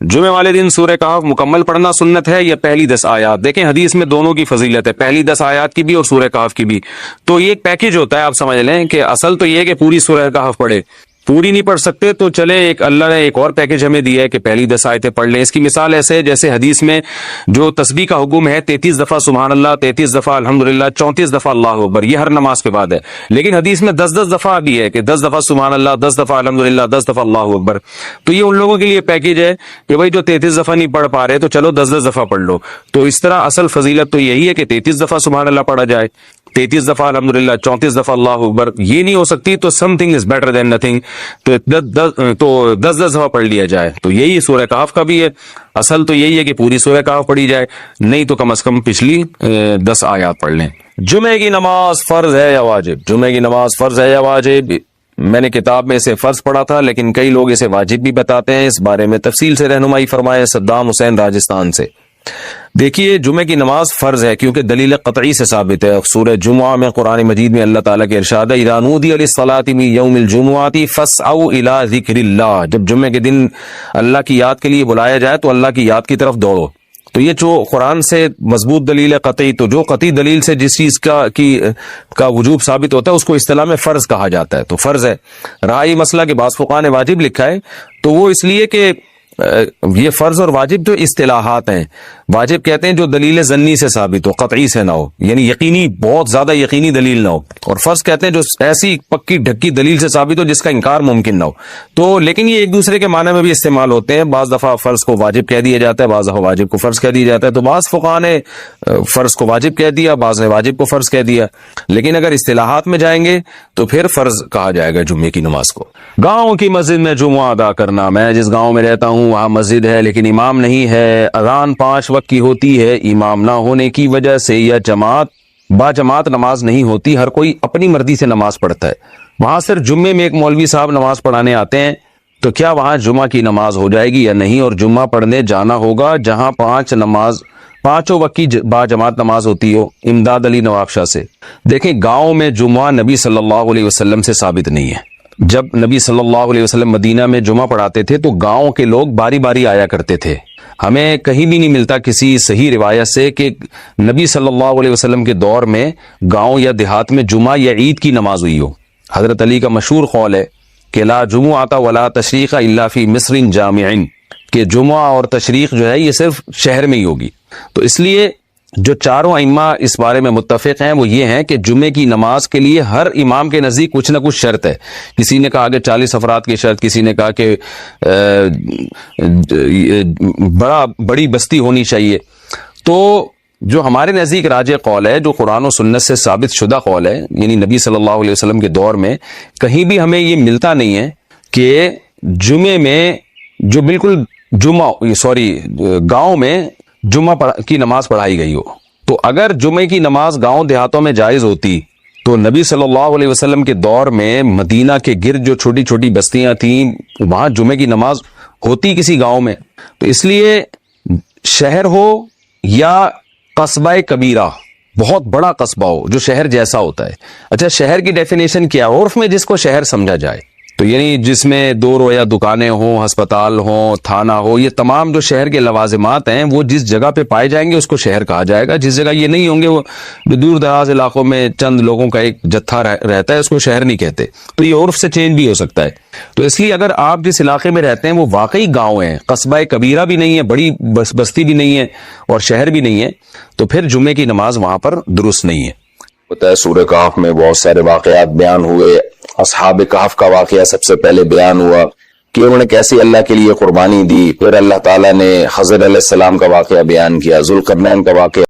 جمعے والے دن سورہ کہف مکمل پڑھنا سنت ہے یا پہلی 10 آیات؟ دیکھیں حدیث میں دونوں کی فضیلت ہے، پہلی 10 آیات کی بھی اور سورہ کہف کی بھی۔ تو یہ ایک پیکج ہوتا ہے، آپ سمجھ لیں کہ اصل تو یہ ہے کہ پوری سورہ کہف پڑھے، پوری نہیں پڑھ سکتے تو چلے ایک اللہ نے ایک اور پیکج ہمیں دیا ہے کہ پہلی 10 آیتیں پڑھ لیں۔ اس کی مثال ایسے ہے جیسے حدیث میں جو تسبیح کا حکم ہے 33 دفعہ سبحان اللہ، 33 دفعہ الحمدللہ، 34 دفعہ اللہ اکبر، یہ ہر نماز کے بعد ہے۔ لیکن حدیث میں 10 دفعہ بھی ہے کہ 10 دفعہ سبحان اللہ، 10 دفعہ الحمدللہ، 10 دفعہ اللہ اکبر۔ تو یہ ان لوگوں کے لیے پیکج ہے کہ بھائی جو 33 دفعہ نہیں پڑھ پا رہے تو چلو 10 دفعہ پڑھ لو۔ تو اس طرح اصل فضیلت تو یہی ہے کہ 33 دفعہ سبحان اللہ پڑھا جائے، 33 دفعہ الحمدللہ، 34 دفعہ اللہ اکبر۔ یہ نہیں ہو سکتی تو some thing is better than nothing, تو 10 دفعہ پڑھ لیا جائے۔ تو یہی سورہ کہف کا بھی ہے، اصل تو یہی ہے کہ پوری سورہ کہف پڑھی جائے، نہیں تو کم از کم پچھلی 10 آیات پڑھ لیں۔ جمعے کی نماز فرض ہے یا واجب؟ جمعے کی نماز فرض ہے یا واجب؟ میں نے کتاب میں اسے فرض پڑھا تھا، لیکن کئی لوگ اسے واجب بھی بتاتے ہیں۔ اس بارے میں تفصیل سے رہنمائی فرمائے صدام حسین راجستھان سے۔ دیکھیے جمعے کی نماز فرض ہے کیونکہ دلیل قطعی سے ثابت ہے۔ سورہ جمعہ میں قرآن مجید میں اللہ تعالیٰ کے ارشاد ہے اذا نودی للصلاۃ من یوم الجمعۃ فاسعوا الی ذکر اللہ، جب جمعے کے دن اللہ کی یاد کے لیے بلایا جائے تو اللہ کی یاد کی طرف دوڑو۔ تو یہ جو قرآن سے مضبوط دلیل ہے قطعی، تو جو قطعی دلیل سے جس چیز کا وجوب ثابت ہوتا ہے اس کو اصطلاح میں فرض کہا جاتا ہے، تو فرض ہے۔ رہا یہ مسئلہ کہ بعض فقہاء نے واجب لکھا ہے، تو وہ اس لیے کہ یہ فرض اور واجب جو اصطلاحات ہیں، واجب کہتے ہیں جو دلیل ظنی سے ثابت ہو، قطعی سے نہ ہو، یعنی یقینی، بہت زیادہ یقینی دلیل نہ ہو، اور فرض کہتے ہیں جو ایسی پکی ڈھکی دلیل سے ثابت ہو جس کا انکار ممکن نہ ہو۔ تو لیکن یہ ایک دوسرے کے معنی میں بھی استعمال ہوتے ہیں، بعض دفعہ فرض کو واجب کہہ دیا جاتا ہے، بعض دفعہ واجب کو فرض کہہ دیا جاتا ہے۔ تو بعض فقہاء نے فرض کو واجب کہہ دیا، بعض نے واجب کو فرض کہہ دیا، لیکن اگر اصطلاحات میں جائیں گے تو پھر فرض کہا جائے گا جمعے کی نماز کو۔ گاؤں کی مسجد میں جمعہ ادا کرنا، میں جس گاؤں میں رہتا ہوں وہاں مسجد ہے لیکن امام نہیں ہے، اذان 5 وقت کی ہوتی ہے، امام نہ ہونے کی وجہ سے یا با جماعت نماز نہیں ہوتی، ہر کوئی اپنی مرضی سے نماز پڑھتا ہے، وہاں صرف جمعے میں ایک مولوی صاحب نماز پڑھانے آتے ہیں، تو کیا وہاں جمعہ کی نماز ہو جائے گی یا نہیں؟ اور جمعہ پڑھنے جانا ہوگا جہاں پانچوں وقت کی با جماعت نماز ہوتی ہو۔ امداد علی نواب شاہ سے۔ دیکھیں گاؤں میں جمعہ نبی صلی اللہ علیہ وسلم سے ثابت نہیں ہے۔ جب نبی صلی اللہ علیہ وسلم مدینہ میں جمعہ پڑھاتے تھے تو گاؤں کے لوگ باری باری آیا کرتے تھے، ہمیں کہیں بھی نہیں ملتا کسی صحیح روایت سے کہ نبی صلی اللہ علیہ وسلم کے دور میں گاؤں یا دیہات میں جمعہ یا عید کی نماز ہوئی ہو۔ حضرت علی کا مشہور قول ہے کہ لا جمعۃ ولا تشریق الا فی مصر جامع، کہ جمعہ اور تشریق جو ہے یہ صرف شہر میں ہی ہوگی۔ تو اس لیے جو چاروں ائمہ اس بارے میں متفق ہیں وہ یہ ہیں کہ جمعے کی نماز کے لیے ہر امام کے نزدیک کچھ نہ کچھ شرط ہے۔ کسی نے کہا کہ 40 افراد کی شرط، کسی نے کہا کہ بڑی بستی ہونی چاہیے۔ تو جو ہمارے نزدیک راجح قول ہے، جو قرآن و سنت سے ثابت شدہ قول ہے، یعنی نبی صلی اللہ علیہ وسلم کے دور میں کہیں بھی ہمیں یہ ملتا نہیں ہے کہ جمعے میں جو بالکل گاؤں میں جمعہ کی نماز پڑھائی گئی ہو۔ تو اگر جمعے کی نماز گاؤں دیہاتوں میں جائز ہوتی تو نبی صلی اللہ علیہ وسلم کے دور میں مدینہ کے گرد جو چھوٹی چھوٹی بستیاں تھیں وہاں جمعے کی نماز ہوتی کسی گاؤں میں۔ تو اس لیے شہر ہو یا قصبہ کبیرہ، بہت بڑا قصبہ ہو جو شہر جیسا ہوتا ہے۔ اچھا شہر کی ڈیفینیشن کیا ہے؟ عرف میں جس کو شہر سمجھا جائے، تو یعنی جس میں 2 رویا دکانیں ہوں، ہسپتال ہوں، تھانہ ہو، یہ تمام جو شہر کے لوازمات ہیں وہ جس جگہ پہ پائے جائیں گے اس کو شہر کہا جائے گا۔ جس جگہ یہ نہیں ہوں گے، وہ دور دراز علاقوں میں چند لوگوں کا ایک جتھا رہتا ہے، اس کو شہر نہیں کہتے۔ تو یہ عرف سے چینج بھی ہو سکتا ہے۔ تو اس لیے اگر آپ جس علاقے میں رہتے ہیں وہ واقعی گاؤں ہیں، قصبہ کبیرہ بھی نہیں ہے، بڑی بستی بھی نہیں ہے اور شہر بھی نہیں ہے، تو پھر جمعے کی نماز وہاں پر درست نہیں ہے۔ پتہ ہے سورہ کہف میں بہت سارے واقعات بیان ہوئے۔ اصحاب کہف کا واقعہ سب سے پہلے بیان ہوا کہ انہوں نے کیسی اللہ کے لیے قربانی دی، پھر اللہ تعالیٰ نے خضر علیہ السلام کا واقعہ بیان کیا، ذوالقرنین کا واقعہ